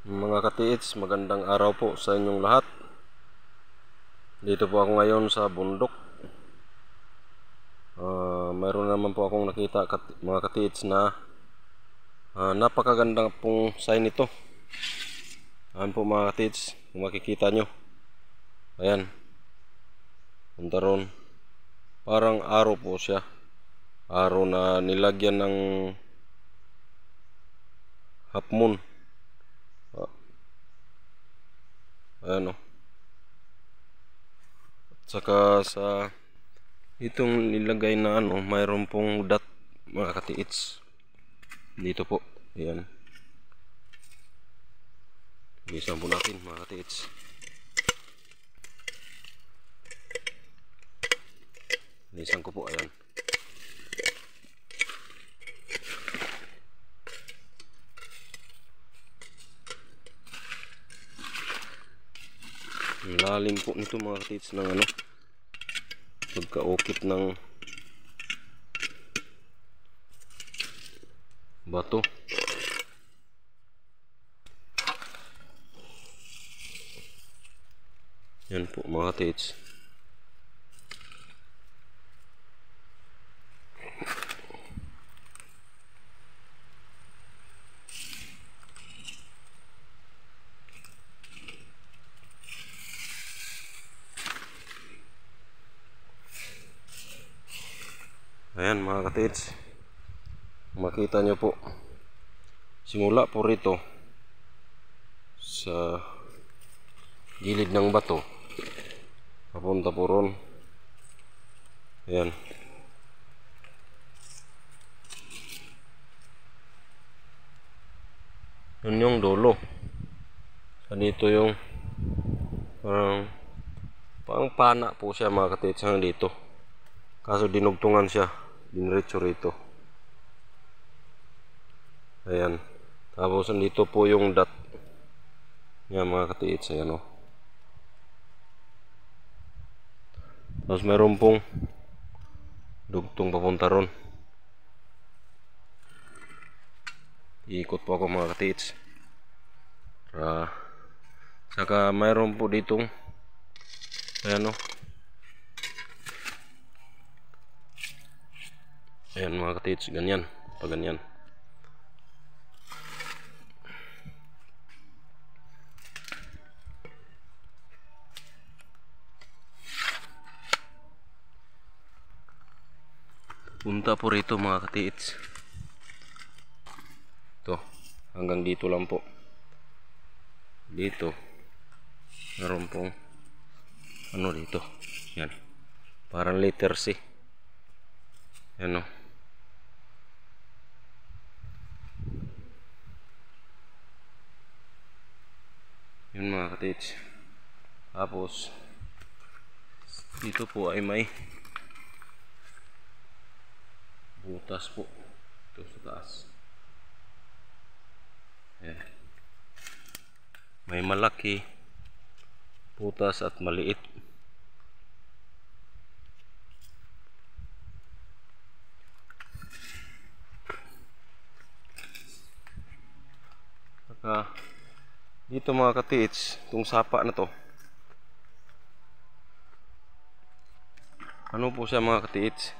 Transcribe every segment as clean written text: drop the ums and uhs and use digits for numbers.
Mga katiits, magandang araw po sa inyong lahat. Dito po ako ngayon sa bundok. Mayroon naman po akong nakita mga katiits na napakaganda pong sign ito. Ayan po mga katiits, kung makikita nyo. Ayan. Punta ron. Parang araw po siya. Araw na nilagyan ng half moon. Ayan o. Saka sa itong nilagay na mayroon pong dot mga katiits. Dito po. Ayan. Bilisan po natin mga katiits. Bilisan ko po. Ayan. Ang lalim po nito mga katiits ng pagkaukit ng bato. Yan po mga katiits. Ayan mga katiits, makita nyo po, simula po rito sa gilid ng bato papunta po ron. Ayan. Yun yung dulo. Sa dito yung parang pana po siya mga katiits hanggang dito, kaso dinugtungan siya, diniretso rito. Ayan. Tapos dito po yung dot. Yan mga katiits. Ayan o. Tapos meron pong dugtong papunta ron. Iikot po ako mga katiits. Saka mayroon po ditong ayan o. Ayan mga katiits. Ganyan. Pag ganyan. Punta po rito mga katiits. Ito. Hanggang dito lang po. Dito. Meron pong dito. Yan. Parang letter C. Yan o. Yun mga katiits. Tapos dito po ay may butas po. Ito sa taas. Ayan. May malaki, butas at maliit. Saka dito mga katiits, itong sapa na to, ano po siya mga katiits?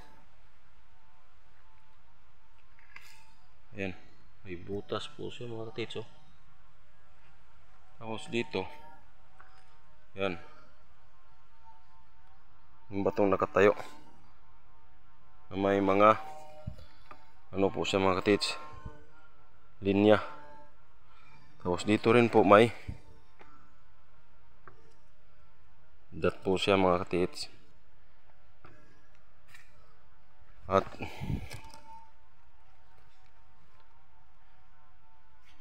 Ayan, may butas po siya mga katiits oh. Tapos dito, ayan, yung batong nakatayo na may mga po siya mga katiits, linya. Tapos dito rin po may dot po siya mga katiits. At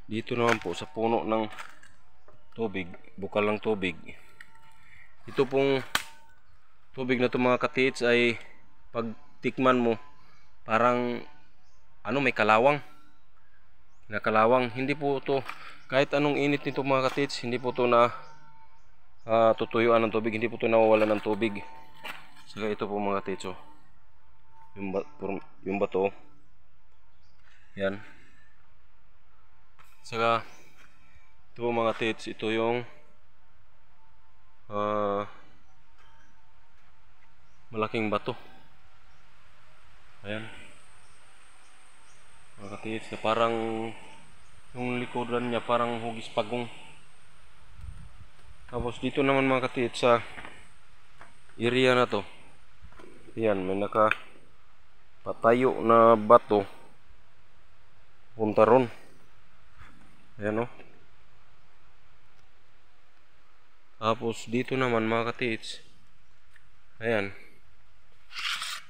dito naman po sa puno ng tubig, bukal ng tubig. Ito pong tubig na ito mga katiits ay pag tikman mo parang may kalawang. Nakalawang. Hindi po ito, kahit anong init nito mga katiits, hindi po ito na tutuyuan ng tubig, hindi po ito nawawalan ng tubig. Saka ito po mga katiits oh. Yung bato. Yan. Saka Ito mga tits, ito yung malaking bato. Ayan. Mga tits na parang yung likodan niya parang hugis pagong. Tapos dito naman mga tits sa area na to. Ayan, may patayo na bato. Punta ron. Ayan o. Tapos dito naman mga katits, ayan,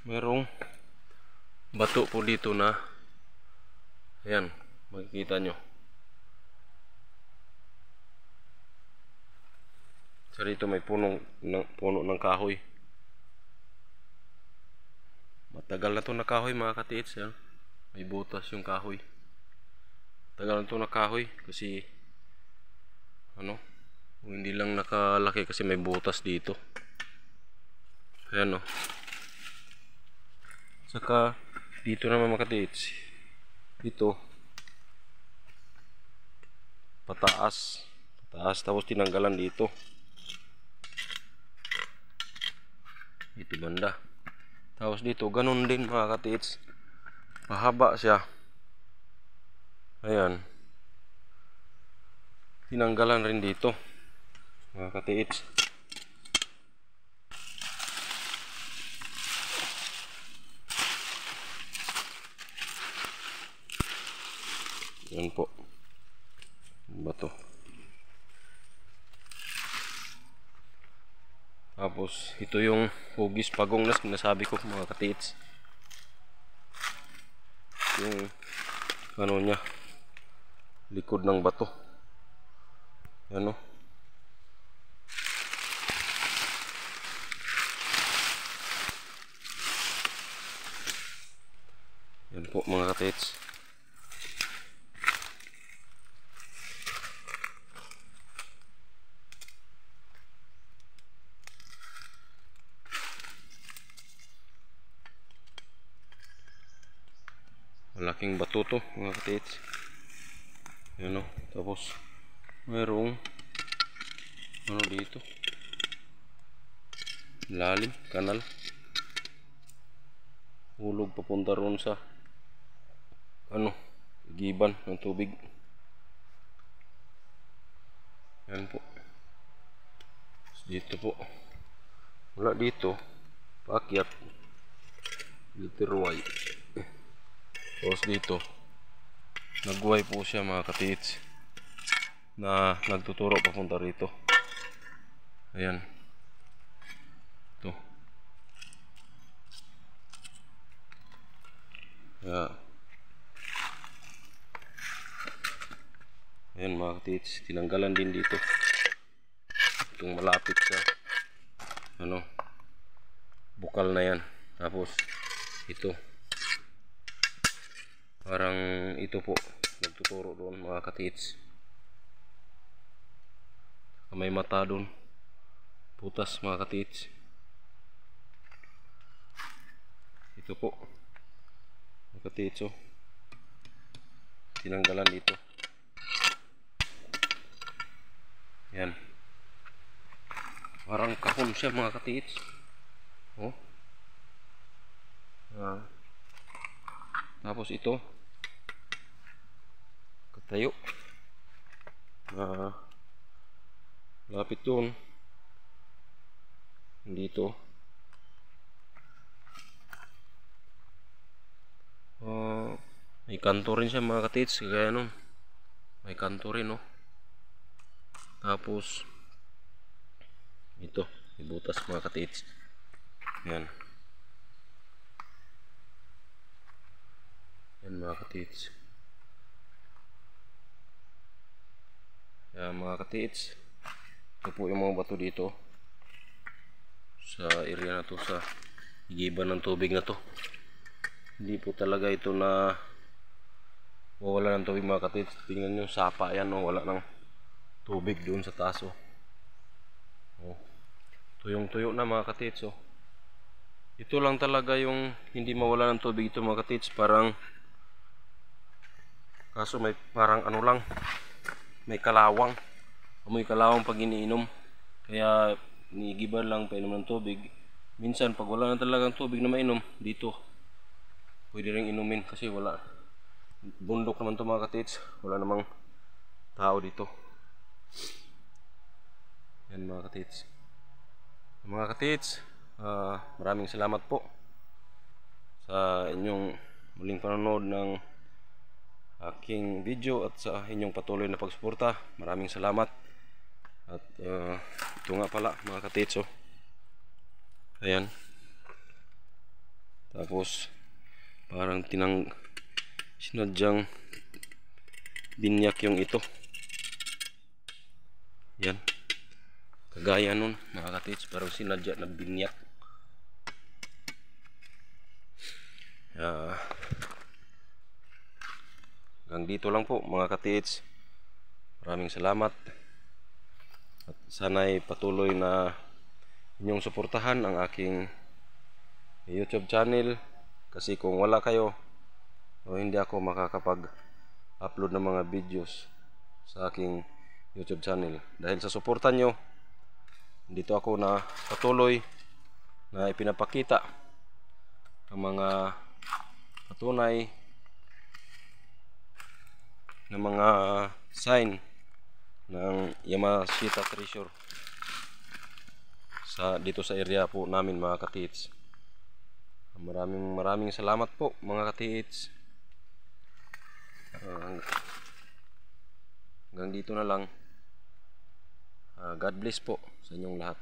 merong bato po dito na, ayan, makikita nyo. So dito may puno ng kahoy. Matagal na to na kahoy mga katits. Ayan. May butas yung kahoy. Matagal na to na kahoy kasi hindi lang nakalaki kasi may butas dito. Ayan o. Saka dito naman mga katits, dito pataas tapos tinanggalan dito banda. Tapos dito ganun din mga katits, pahaba siya. Ayan, tinanggalan rin dito mga katits. Yan po bato. Tapos ito yung hugis pagong na sinasabi ko mga katits. Yung niya, likod ng bato. Yan o. Yan po mga katits. Malaking bato to mga katits. Yan o. Tapos mayroong dito, lalim, kanal, hulog papunta ron sa giban ng tubig. Yan po. Dito po, wala dito, paakyat dito ruway. Tapos dito nagway po siya mga katits na nagtuturo papunta rito. Ayan, ito. Ayan mga katits, tinanggalan din dito itong malapit sa bukal na yan. Tapos ito parang ito po nagtuturo doon mga katits. May mata doon, putas mga katits. Ito po mga katits, tinanggalan dito. Yan, parang kahon siya mga katits. Tapos ito katayo, lapit doon dito. May kanto rin siya mga katits, kaya may kanto rin Tapos ito ibutas mga katits. Yan mga katits. Yan mga katits, ito po yung mga bato dito sa area na to, sa igiban ng tubig na to. Hindi po talaga ito na wala ng tubig mga katits. Tingnan nyo, sapa yan wala ng tubig doon sa taas tuyong-tuyo na mga katits. Ito lang talaga yung hindi mawala ng tubig ito mga katits. Parang kaso may parang lang, may kalawang. Amoy kalawang pag iniinom. Kaya nigiban lang painom ng tubig. Minsan pag wala na talagang tubig na mainom, dito pwede rin inumin kasi wala. Bundok naman to mga katits. Wala namang tao dito. Yan mga katits. Mga katits, maraming salamat po sa inyong muling panonood ng aking video at sa inyong patuloy na pagsuporta. Maraming salamat. At ito nga pala mga katits, oh. Ayan. Tapos parang sinadyang binyak yung ito. Yan. Kagaya nun mga katits, parang sinadya na binyak. Hanggang dito lang po mga katits. Maraming salamat. At sana'y patuloy na inyong suportahan ang aking YouTube channel. Kasi kung wala kayo, hindi ako makakapag-upload ng mga videos sa aking YouTube channel. Dahil sa suporta nyo, dito ako na patuloy na ipinapakita ang mga patunay ng mga sign ng Yamashita Treasure dito sa area po namin mga katits. Maraming salamat po mga katits. Hanggang dito na lang. God bless po sa inyong lahat.